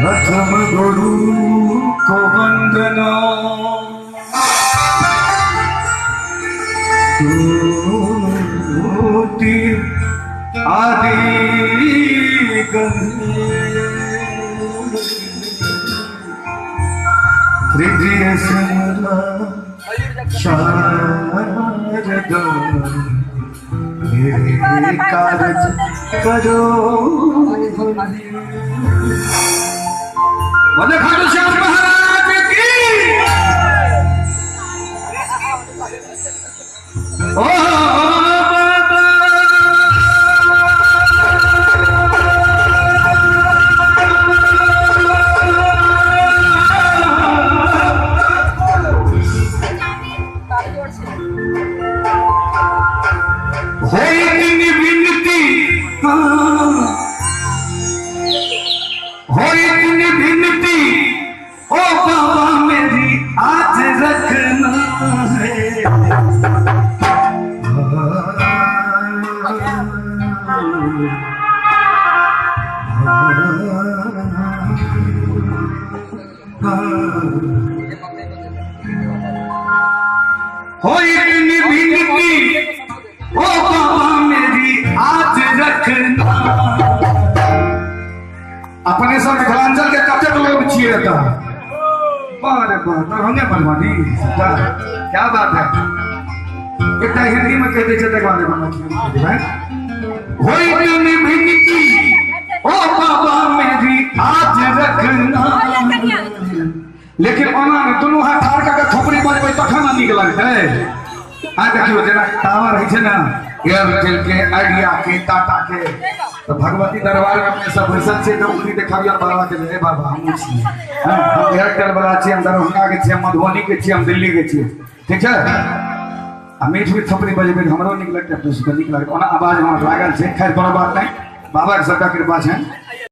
प्रथम गुरु को वंदना टूटी आदि हृदय समला शारदा मेरे कारज करो बोले खाटू श्याम महाराज की ओ हो इतनी विनती ओ बाबा मेरी आज रखना। अपने सब मिथिलांचल के कतेक लोग छिए रहता बारे बात होंगे बनवानी क्या बात है कितना हिंदी में कहते चलते बारे में हो इतनी विनती ओ बाबा मेरी आज रखना। लेकिन ओना दोनों हाथ ठाड़ का थोपड़ी बजबै तखन नीक लगतै। आ देखियो जेना टावर है ना एयरटेल के आइडिया के टाटा के तो भगवती दरबार में अपने सब बैसल छे तो उंगली देखाबिया बाबा के रे बाबा हम छी हम एयरटेल वाला छी हम दरभंगा के छी हम मधुबनी के छी हम दिल्ली के छी ठीक है। आ मीठ मीठ थोपड़ी बजेबै हमरो नीक लगतै तो नीक लगतै ओना आवाज हमरा लागल छै खैर कोनो बात नहीं बाबा के सबका कृपा छै।